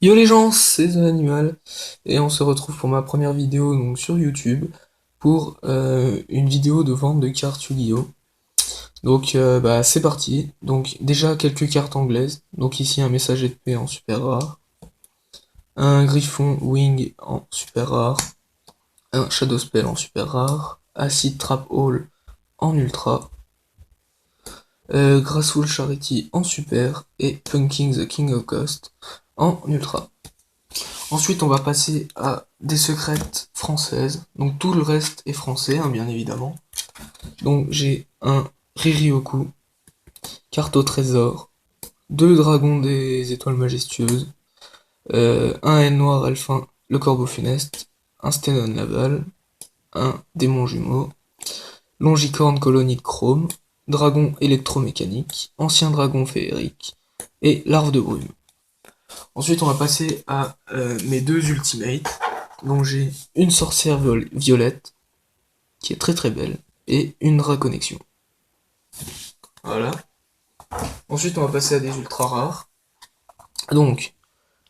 Yo les gens, c'est The Animal et on se retrouve pour ma première vidéo donc sur YouTube pour une vidéo de vente de cartes Yu-Gi-Oh! Donc bah c'est parti. Donc déjà quelques cartes anglaises. Donc ici un messager de paix en super rare, un griffon wing en super rare, un shadow spell en super rare, acid trap hall en ultra, Graceful Charity en super et Punking the King of Ghost en ultra. Ensuite, on va passer à des secrètes françaises. Donc tout le reste est français, hein, bien évidemment. Donc j'ai un Ririoku, carte au trésor, deux dragons des étoiles majestueuses, un haine noir elfin, le corbeau funeste, un Stenon Laval, un démon jumeau, longicorne colonie de chrome, dragon électromécanique, ancien dragon féerique et larve de brume. Ensuite, on va passer à mes deux ultimates. Donc j'ai une sorcière violette, qui est très très belle, et une raconnexion. Voilà. Ensuite, on va passer à des ultra rares. Donc,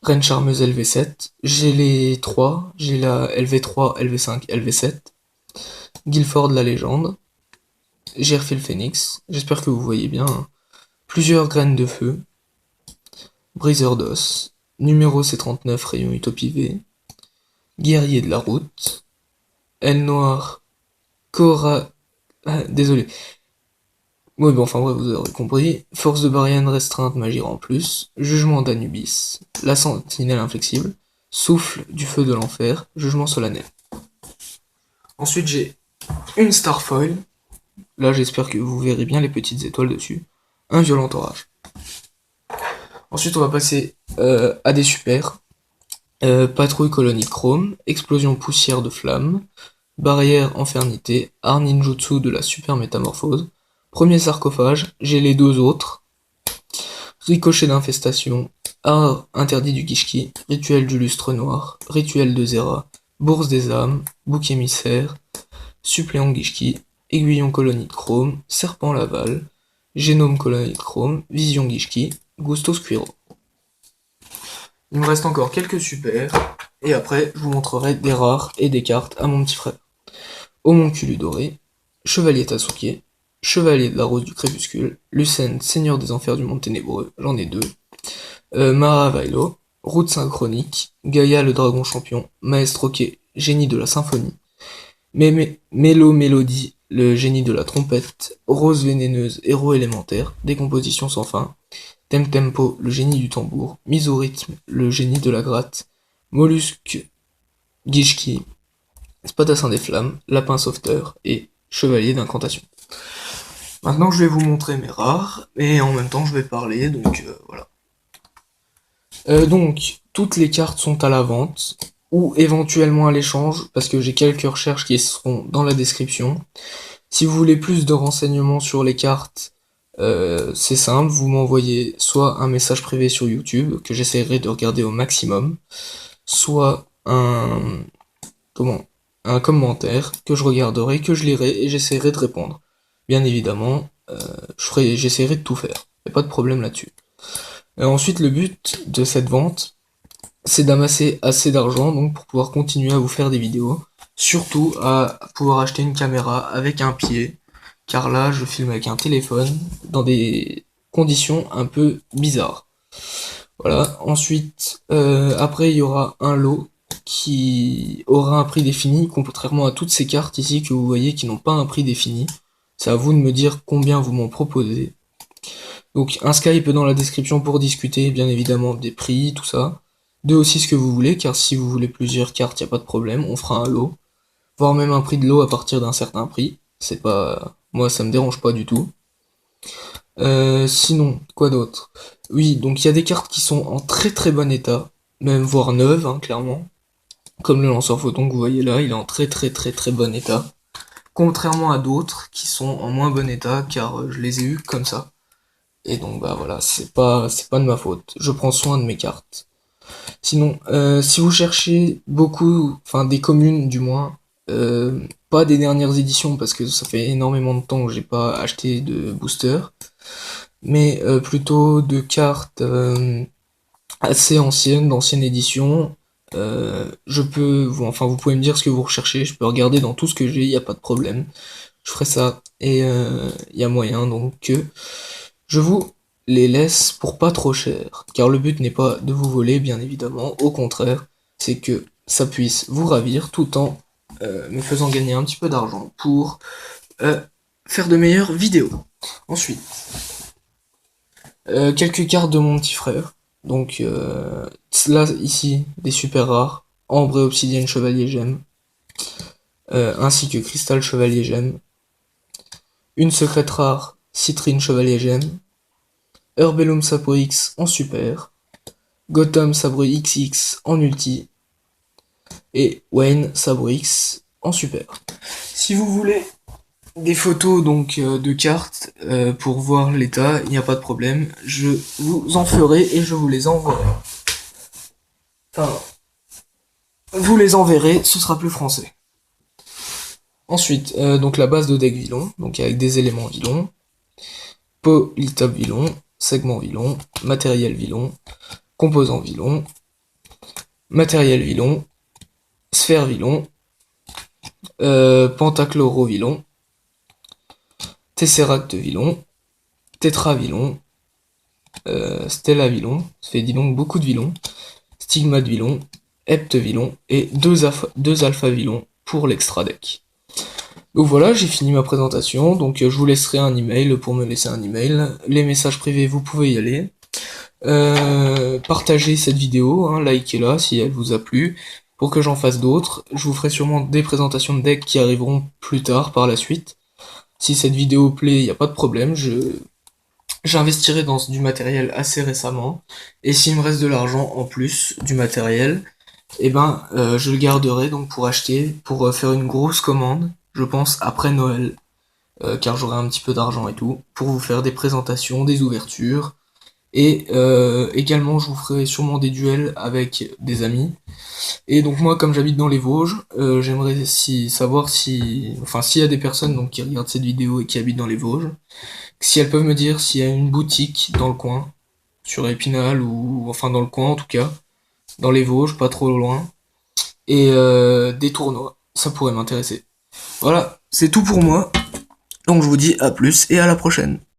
Reine Charmeuse LV7, j'ai les trois, j'ai la LV3, LV5, LV7, Guilford la légende, Gerfil Phoenix, j'espère que vous voyez bien, hein. Plusieurs graines de feu, Briseur d'os, numéro C39 rayon Utopie V, Guerrier de la route, Aile noire, Cora... Ah, désolé. Oui, bon, enfin bref, vous aurez compris. Force de Barian restreinte, magie en plus. Jugement d'Anubis. La sentinelle inflexible. Souffle du feu de l'enfer. Jugement solennel. Ensuite, j'ai une Starfoil. Là, j'espère que vous verrez bien les petites étoiles dessus. Un violent orage. Ensuite, on va passer à des super. Patrouille colonie de chrome. Explosion poussière de flamme. Barrière infernité. Art ninjutsu de la super métamorphose. Premier sarcophage. J'ai les deux autres. Ricochet d'infestation, art interdit du Kishki, rituel du lustre noir, rituel de Zera, bourse des âmes, bouc émissaire, suppléant Gishki, aiguillon colonie de chrome, serpent laval, génome colonie de chrome, vision Gishki, gusto squirrel. Il me reste encore quelques super, et après je vous montrerai des rares et des cartes à mon petit frère. Homonculu doré, chevalier Tasuke, chevalier de la rose du crépuscule, Lucène, seigneur des enfers du monde ténébreux, j'en ai deux, Mara Vailo, route synchronique, Gaïa le dragon champion, Maestro Ke, génie de la symphonie, Mélo Mélodie, le génie de la trompette, Rose vénéneuse, héros élémentaire, décomposition sans fin, Tempo, le génie du tambour, Mise au rythme, le génie de la gratte, Mollusque, Gishki, Spadassin des flammes, Lapin sauveteur et Chevalier d'incantation. Maintenant je vais vous montrer mes rares, et en même temps je vais parler, donc voilà. Donc, toutes les cartes sont à la vente, ou éventuellement à l'échange, parce que j'ai quelques recherches qui seront dans la description. Si vous voulez plus de renseignements sur les cartes, c'est simple, vous m'envoyez soit un message privé sur YouTube, que j'essaierai de regarder au maximum, soit comment, un commentaire que je regarderai, que je lirai, et j'essaierai de répondre. Bien évidemment, j'essaierai de tout faire, y a pas de problème là-dessus. Ensuite, le but de cette vente, c'est d'amasser assez d'argent donc pour pouvoir continuer à vous faire des vidéos. Surtout à pouvoir acheter une caméra avec un pied, car là je filme avec un téléphone dans des conditions un peu bizarres. Voilà. Ensuite, après il y aura un lot qui aura un prix défini, contrairement à toutes ces cartes ici que vous voyez qui n'ont pas un prix défini. C'est à vous de me dire combien vous m'en proposez. Donc un Skype dans la description pour discuter bien évidemment des prix, tout ça. De aussi ce que vous voulez, car si vous voulez plusieurs cartes, y a pas de problème, on fera un lot. Voire même un prix de lot à partir d'un certain prix. C'est pas. Moi ça me dérange pas du tout. Sinon, quoi d'autre? Oui, donc il y a des cartes qui sont en très très bon état, même voire neuves, hein, clairement. Comme le lanceur photon que vous voyez là, il est en très très très très bon état. Contrairement à d'autres qui sont en moins bon état, car je les ai eu comme ça. Et donc bah voilà, c'est pas de ma faute. Je prends soin de mes cartes. Sinon, si vous cherchez beaucoup, enfin des communes du moins, pas des dernières éditions parce que ça fait énormément de temps que j'ai pas acheté de booster, mais plutôt de cartes assez anciennes, d'ancienne édition. Enfin, vous pouvez me dire ce que vous recherchez, je peux regarder dans tout ce que j'ai, il n'y a pas de problème. Je ferai ça et il y a moyen donc que je vous les laisse pour pas trop cher. Car le but n'est pas de vous voler, bien évidemment. Au contraire, c'est que ça puisse vous ravir tout en me faisant gagner un petit peu d'argent pour euh, faire de meilleures vidéos. Ensuite, quelques cartes de mon petit frère. Donc là, ici, des super rares. Ambre et Obsidienne Chevalier Gemme. Ainsi que Cristal Chevalier Gemme. Une secrète rare, Citrine Chevalier Gemme. Herbellum Sapo X en super. Gotham Sabre XX en ulti. Et Wayne Sabre X en super. Si vous voulez des photos donc de cartes pour voir l'état, il n'y a pas de problème. Je vous en ferai et je vous les enverrai. Enfin, vous les enverrez, ce sera plus français. Ensuite, donc la base de deck Vylon, donc avec des éléments Vylon, Polytope Vylon, segment Vylon, matériel Vylon, composant Vylon, matériel Vylon, sphère Vylon, Pentachloro Vylon, Tesseract Vylon, Tetra Vylon, Stella Vylon, ça fait dis donc beaucoup de Vylon, Stigmate Vylon, Hept Vylon et deux Alpha Vylon pour l'extra deck. Donc voilà, j'ai fini ma présentation, donc je vous laisserai un email pour me laisser un email. Les messages privés, vous pouvez y aller. Partagez cette vidéo, hein, likez-la si elle vous a plu, pour que j'en fasse d'autres. Je vous ferai sûrement des présentations de decks qui arriveront plus tard par la suite. Si cette vidéo plaît, il n'y a pas de problème, j'investirai dans du matériel assez récemment. Et s'il me reste de l'argent en plus du matériel, eh ben je le garderai donc pour acheter, pour faire une grosse commande, je pense après Noël, car j'aurai un petit peu d'argent et tout, pour vous faire des présentations, des ouvertures, et également je vous ferai sûrement des duels avec des amis. Et donc moi comme j'habite dans les Vosges, j'aimerais savoir si, enfin s'il y a des personnes donc qui regardent cette vidéo et qui habitent dans les Vosges, si elles peuvent me dire s'il y a une boutique dans le coin, sur Épinal ou enfin dans le coin en tout cas, dans les Vosges, pas trop loin, et des tournois, ça pourrait m'intéresser. Voilà, c'est tout pour moi. Donc je vous dis à plus et à la prochaine.